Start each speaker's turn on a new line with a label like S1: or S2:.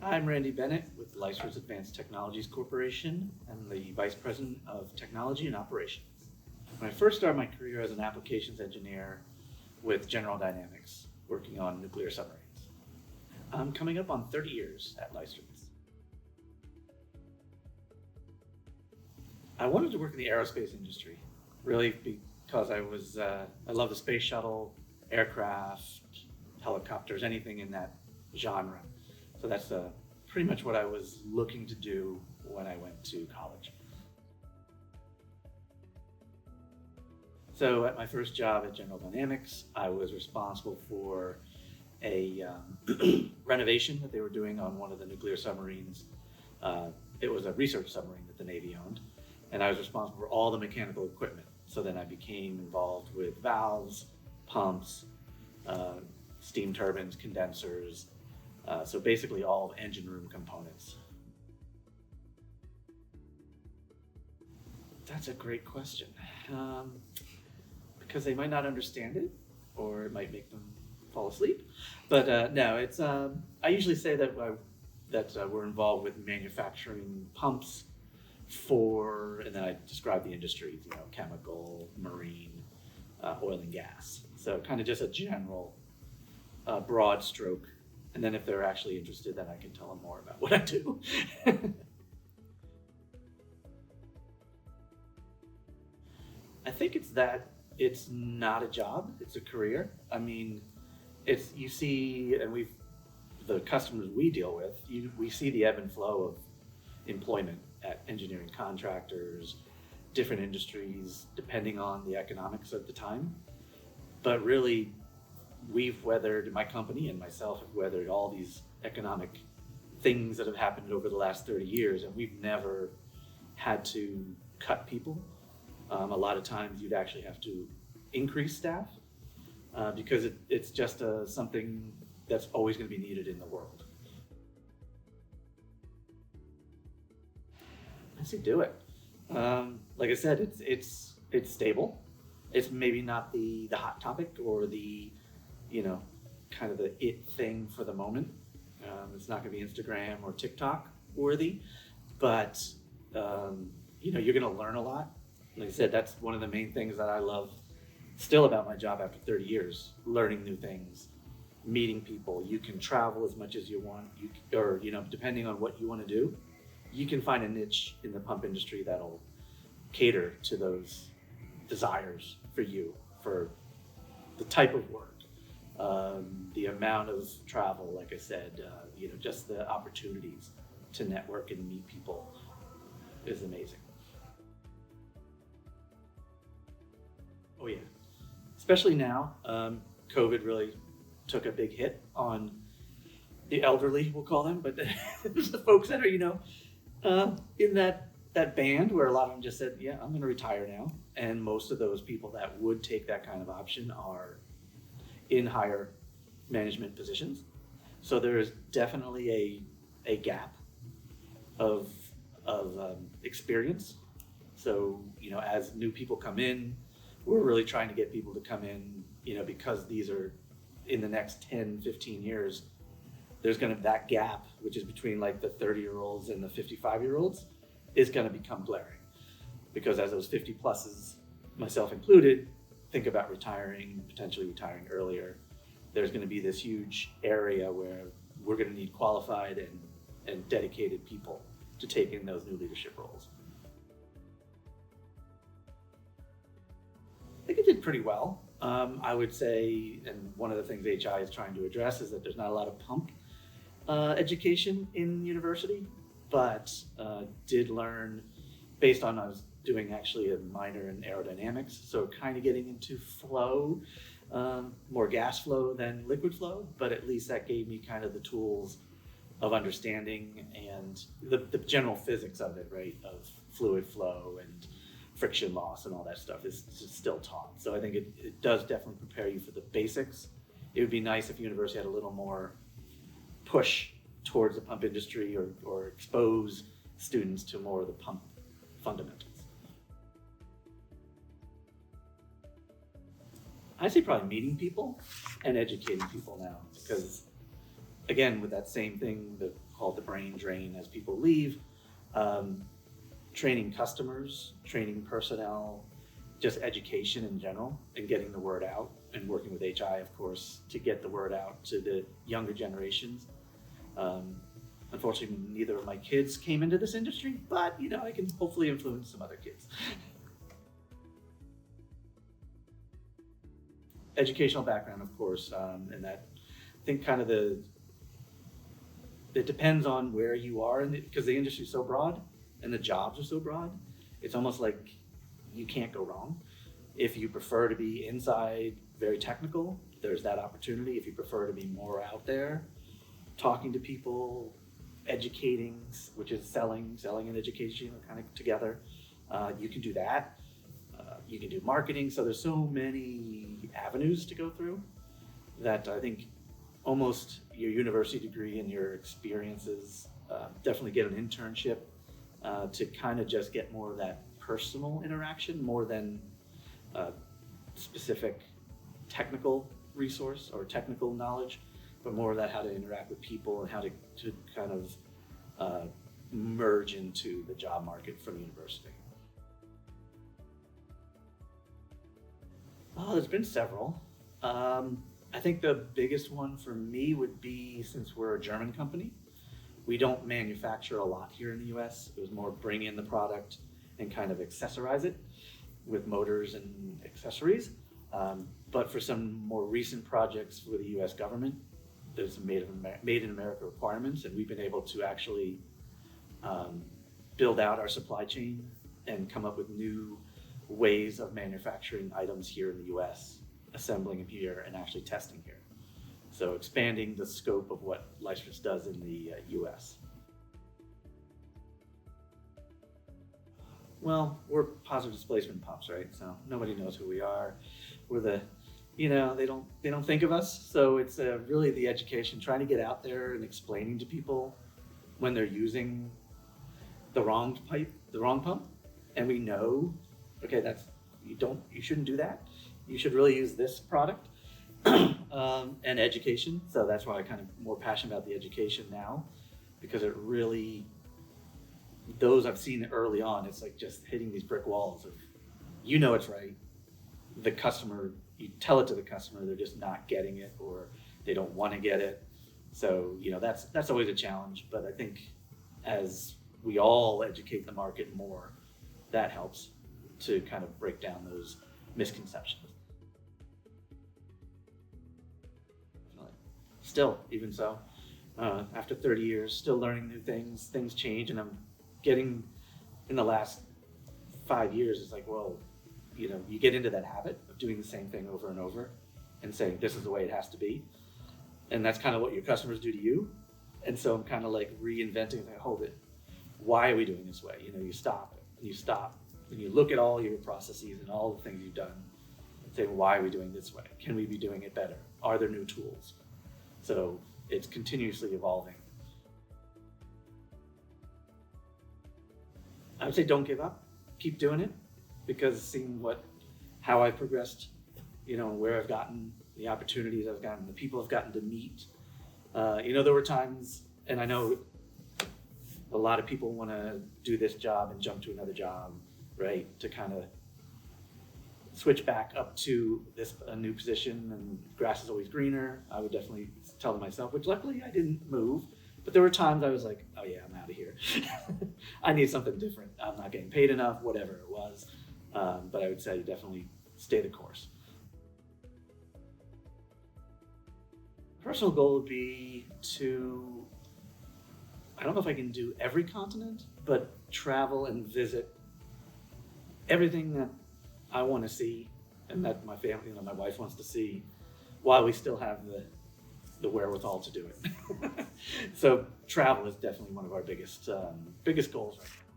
S1: I'm Randy Bennett with Leistritz Advanced Technologies Corporation. I'm the Vice President of Technology and Operations. When I first started my career as an applications engineer with General Dynamics, working on nuclear submarines. I'm coming up on 30 years at Leistritz. I wanted to work in the aerospace industry, really because I love the space shuttle, aircraft, helicopters, anything in that genre. So that's pretty much what I was looking to do when I went to college. So at my first job at General Dynamics, I was responsible for a renovation that they were doing on one of the nuclear submarines. It was a research submarine that the Navy owned, and I was responsible for all the mechanical equipment. So then I became involved with valves, pumps, steam turbines, condensers, so basically all engine room components. That's a great question. Because they might not understand it, or it might make them fall asleep. But no, it's. I usually say that we're involved with manufacturing pumps and then I describe the industries, chemical, marine, oil and gas. So kind of just a general, broad stroke. And then if they're actually interested, then I can tell them more about what I do. I think it's that it's not a job, it's a career. I mean, you see, and the customers we deal with, we see the ebb and flow of employment at engineering contractors, different industries, depending on the economics of the time. But really, my company and myself have weathered all these economic things that have happened over the last 30 years, and we've never had to cut people. A lot of times you'd actually have to increase staff because it's just something that's always going to be needed in the world. I say do it. Like I said, it's stable. It's maybe not the hot topic or the kind of the it thing for the moment. It's not going to be Instagram or TikTok worthy, but you're going to learn a lot. Like I said, that's one of the main things that I love still about my job after 30 years, learning new things, meeting people. You can travel as much as you want, or depending on what you want to do, you can find a niche in the pump industry that'll cater to those desires for you, for the type of work, the amount of travel, like I said, just the opportunities to network and meet people is amazing. Oh yeah, especially now, COVID really took a big hit on the elderly, we'll call them, but the folks that are, in that band where a lot of them just said, yeah, I'm going to retire now. And most of those people that would take that kind of option are in higher management positions. So there is definitely a gap of experience. So, as new people come in, we're really trying to get people to come in, because these are in the next 10, 15 years, there's going to that gap, which is between like the 30-year-olds and the 55-year-olds, is going to become glaring. Because as those 50 pluses, myself included, think about potentially retiring earlier, there's going to be this huge area where we're going to need qualified and dedicated people to take in those new leadership roles. I think it did pretty well. I would say, and one of the things HI is trying to address is that there's not a lot of pump education in university, but did learn based on I was doing actually a minor in aerodynamics, so kind of getting into flow, more gas flow than liquid flow, but at least that gave me kind of the tools of understanding and the general physics of it, right, of fluid flow and friction loss and all that stuff is still taught. So I think it does definitely prepare you for the basics. It would be nice if university had a little more push towards the pump industry or expose students to more of the pump fundamentals. I say probably meeting people and educating people now, because again, with that same thing called the brain drain as people leave, um, training customers, training personnel, just education in general, and getting the word out, and working with HI, of course, to get the word out to the younger generations. Um, Unfortunately, neither of my kids came into this industry, but I can hopefully influence some other kids. Educational background, of course, and that I think kind of it depends on where you are, because the industry is so broad and the jobs are so broad. It's almost like you can't go wrong. If you prefer to be inside, very technical, there's that opportunity. If you prefer to be more out there, talking to people, educating, which is selling and education are kind of together, you can do that. You can do marketing. So there's so many avenues to go through that I think almost your university degree and your experiences, definitely get an internship to kind of just get more of that personal interaction more than specific technical resource or technical knowledge, but more of that how to interact with people and how to kind of merge into the job market from university. Oh, there's been several. I think the biggest one for me would be, since we're a German company, we don't manufacture a lot here in the US. It was more bring in the product and kind of accessorize it with motors and accessories. But for some more recent projects for the US government, there's some made in America requirements, and we've been able to actually build out our supply chain and come up with new ways of manufacturing items here in the US, assembling them here and actually testing here. So expanding the scope of what Leistritz does in the US. Well, we're positive displacement pumps, right? So nobody knows who we are. We're they don't think of us. So it's really the education, trying to get out there and explaining to people when they're using the wrong pump, and we know, okay, you shouldn't do that. You should really use this product. And education. So that's why I'm kind of more passionate about the education now, because it really, those I've seen early on, it's like just hitting these brick walls of, it's right. The customer, you tell it to the customer, they're just not getting it, or they don't want to get it. So, that's always a challenge, but I think as we all educate the market more, that helps to kind of break down those misconceptions. Still, even so, after 30 years, still learning new things change, and I'm getting, in the last 5 years, it's like, well, you get into that habit of doing the same thing over and over and saying, this is the way it has to be. And that's kind of what your customers do to you. And so I'm kind of like reinventing, like, hold it. Why are we doing this way? You stop and you look at all your processes and all the things you've done and say, why are we doing this way? Can we be doing it better? Are there new tools? So it's continuously evolving. I would say don't give up, keep doing it, because seeing how I've progressed, where I've gotten, the opportunities I've gotten, the people I've gotten to meet. There were times, and I know a lot of people want to do this job and jump to another job, right? To kind of switch back up to a new position, and grass is always greener. I would definitely tell myself, which luckily I didn't move, but there were times I was like, oh yeah, I'm out of here. I need something different. I'm not getting paid enough, whatever it was. But I would say definitely stay the course. Personal goal would be to, I don't know if I can do every continent, but travel and visit everything that I want to see and that my family, my wife wants to see, while we still have the wherewithal to do it. So travel is definitely one of our biggest goals right now.